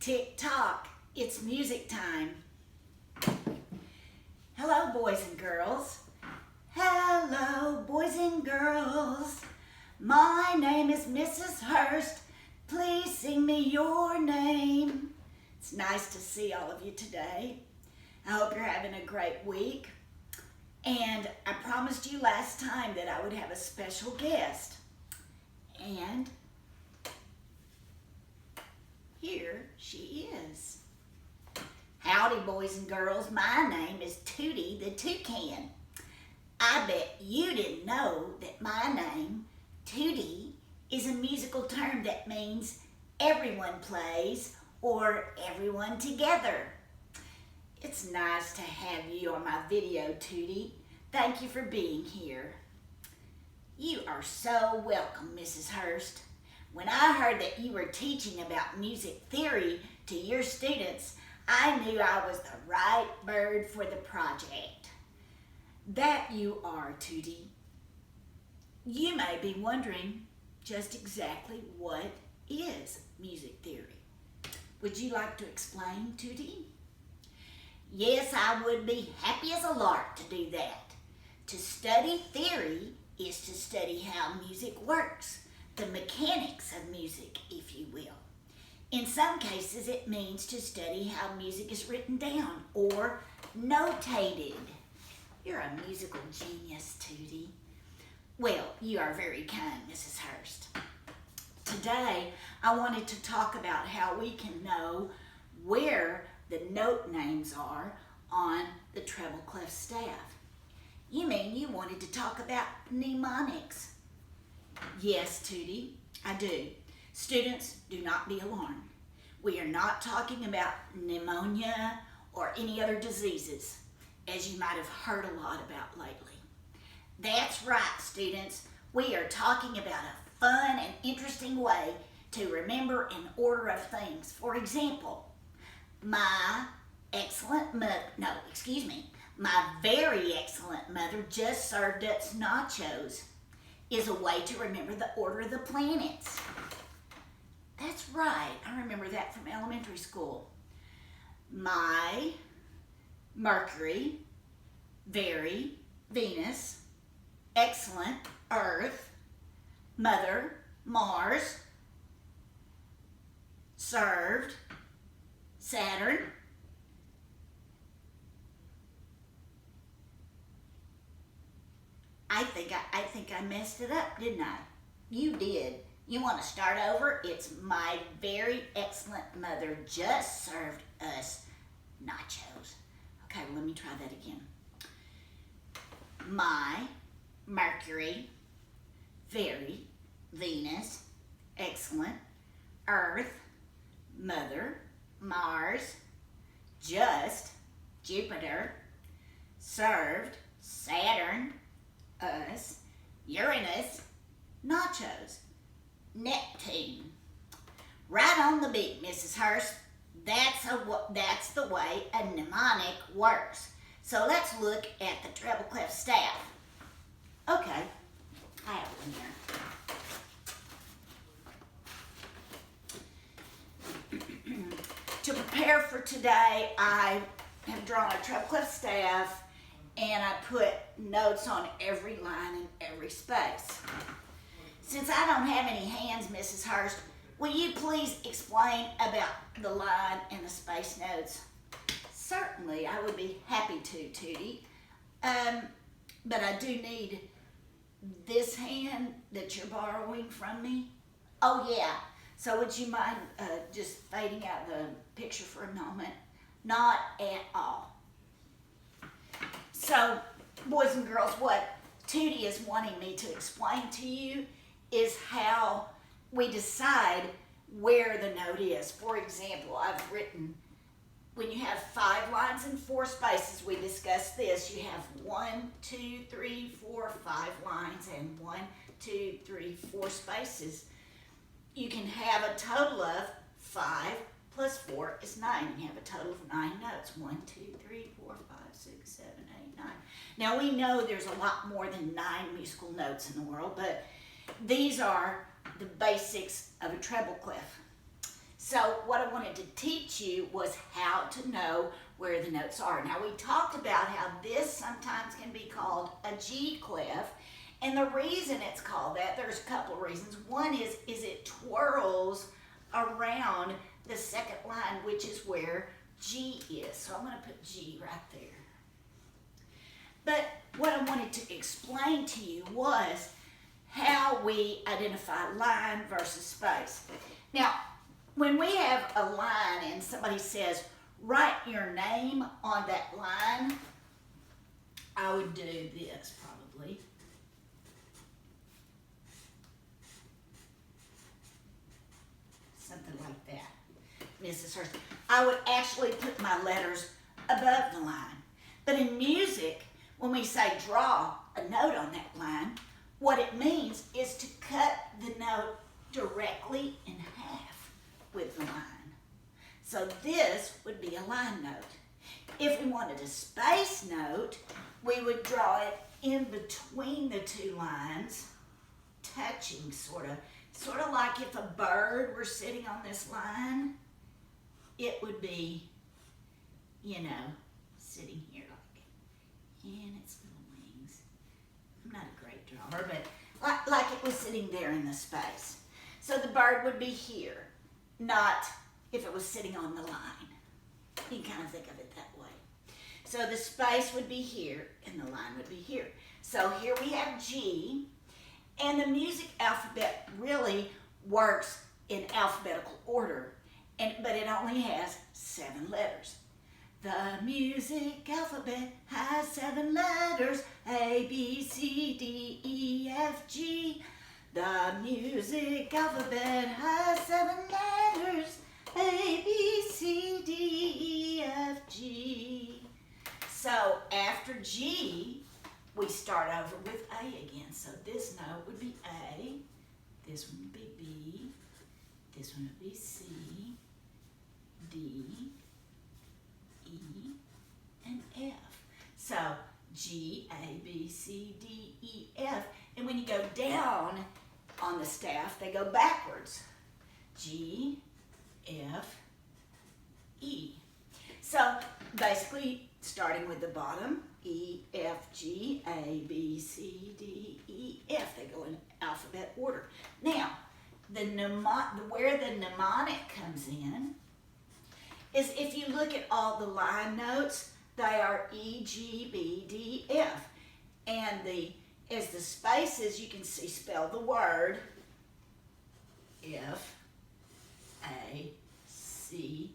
Tick tock, it's music time. Hello, boys and girls. Hello, boys and girls. My name is Mrs. Hurst. Please sing me your name. It's nice to see all of you today. I hope you're having a great week. And I promised you last time that I would have a special guest. And here she is. Howdy, boys and girls. My name is Tootie the Toucan. I bet you didn't know that my name, Tootie, is a musical term that means everyone plays or everyone together. It's nice to have you on my video, Tootie. Thank you for being here. You are so welcome, Mrs. Hurst. When I heard that you were teaching about music theory to your students, I knew I was the right bird for the project. That you are, Tootie. You may be wondering just exactly what is music theory. Would you like to explain, Tootie? Yes, I would be happy as a lark to do that. To study theory is to study how music works, the mechanics of music, if you will. In some cases, it means to study how music is written down or notated. You're a musical genius, Tootie. Well, you are very kind, Mrs. Hurst. Today, I wanted to talk about how we can know where the note names are on the Treble Clef staff. You mean you wanted to talk about mnemonics? Yes, Tootie, I do. Students, do not be alarmed. We are not talking about pneumonia or any other diseases, as you might have heard a lot about lately. That's right, students. We are talking about a fun and interesting way to remember an order of things. For example, my very excellent mother just served us nachos is a way to remember the order of the planets. That's right, I remember that from elementary school. My Mercury, very Venus, excellent Earth, mother Mars, served Saturn, I think I messed it up, didn't I? You did. You want to start over? It's my very excellent mother just served us nachos. Okay, well, let me try that again. My Mercury, very Venus, excellent Earth, mother Mars, just Jupiter, served Saturn, us, Uranus, nachos, Neptune. Right on the beat, Mrs. Hurst. That's the way a mnemonic works. So let's look at the Treble Clef staff. Okay, I have one here. To prepare for today, I have drawn a Treble Clef staff and I put notes on every line and every space. Since I don't have any hands, Mrs. Hurst, will you please explain about the line and the space notes? Certainly, I would be happy to, Tootie. But I do need this hand that you're borrowing from me. Oh, yeah. So would you mind just fading out the picture for a moment? Not at all. So, boys and girls, what Tootie is wanting me to explain to you is how we decide where the note is. For example, I've written, when you have 5 lines and 4 spaces, we discussed this. You have 1, 2, 3, 4, 5 lines and 1, 2, 3, 4 spaces. You can have a total of 5 plus 4 is 9. You have a total of 9 notes. 1, 2, 3, 4, 5, 6, 7, 8, 9. Now we know there's a lot more than 9 musical notes in the world, but these are the basics of a treble clef. So what I wanted to teach you was how to know where the notes are. Now we talked about how this sometimes can be called a G clef, and the reason it's called that, there's a couple of reasons. One is it twirls around the second line, which is where G is. So I'm going to put G right there. But what I wanted to explain to you was how we identify line versus space. Now, when we have a line and somebody says, write your name on that line, I would do this probably. Something like that. Mrs. Hurst. I would actually put my letters above the line. But in music, when we say draw a note on that line, what it means is to cut the note directly in half with the line. So this would be a line note. If we wanted a space note, we would draw it in between the two lines, touching sort of like if a bird were sitting on this line, it would be, sitting here and its little wings. I'm not a great drawer, but like it was sitting there in the space. So the bird would be here, not if it was sitting on the line. You can kind of think of it that way. So the space would be here and the line would be here. So here we have G, and the music alphabet really works in alphabetical order, but it only has 7 letters. The music alphabet has 7 letters, A, B, C, D, E, F, G. The music alphabet has 7 letters, A, B, C, D, E, F, G. So after G, we start over with A again. So this note would be A, this one would be B, this one would be C, D, E, and F. So G, A, B, C, D, E, F. And when you go down on the staff, they go backwards. G, F, E. So basically, starting with the bottom, E, F, G, A, B, C, D, E, F. They go in alphabet order. Now, where the mnemonic comes in is if you look at all the line notes, they are E, G, B, D, F. And as the spaces, you can see spell the word F, A, C,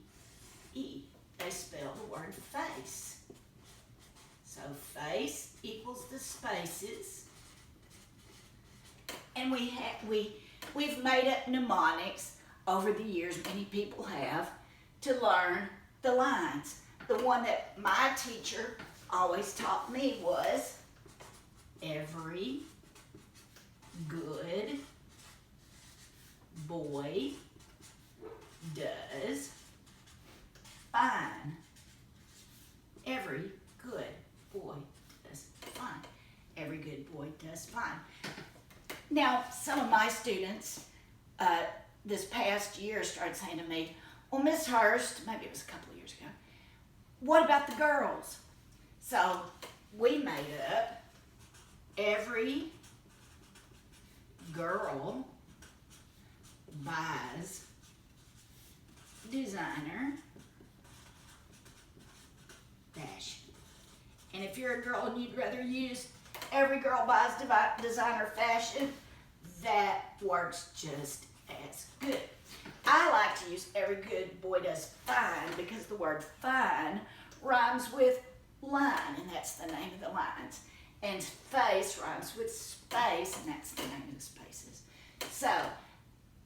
E. They spell the word face. So face equals the spaces. And we've made up mnemonics over the years, many people have, to learn the lines. The one that my teacher always taught me was every good boy does fine. Every good boy does fine. Every good boy does fine. Now, some of my students this past year started saying to me, well, Miss Hurst, maybe it was a couple of years ago, what about the girls? So we made up every girl buys designer fashion. And if you're a girl and you'd rather use every girl buys designer fashion, that works just as good. I like to use every good boy does fine because the word fine rhymes with line, and that's the name of the lines. And face rhymes with space, and that's the name of the spaces. So,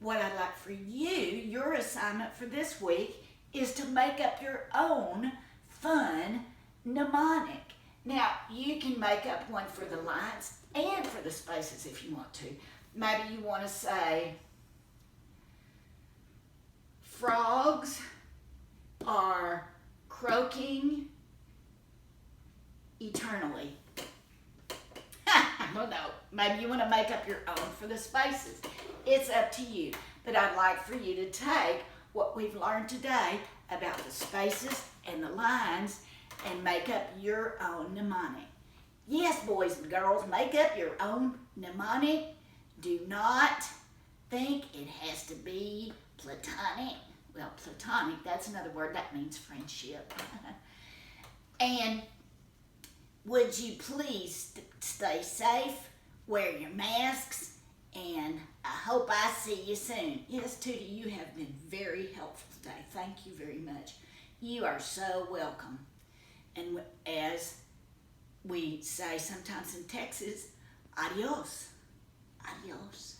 what I'd like for you, your assignment for this week, is to make up your own fun mnemonic. Now, you can make up one for the lines and for the spaces if you want to. Maybe you want to say, frogs are croaking eternally. I don't know. Maybe you want to make up your own for the spaces. It's up to you. But I'd like for you to take what we've learned today about the spaces and the lines and make up your own mnemonic. Yes, boys and girls, make up your own mnemonic. Do not think it has to be platonic. Well, platonic, that's another word. That means friendship. And would you please stay safe, wear your masks, and I hope I see you soon. Yes, Tootie, you have been very helpful today. Thank you very much. You are so welcome. And as we say sometimes in Texas, adios. Adios.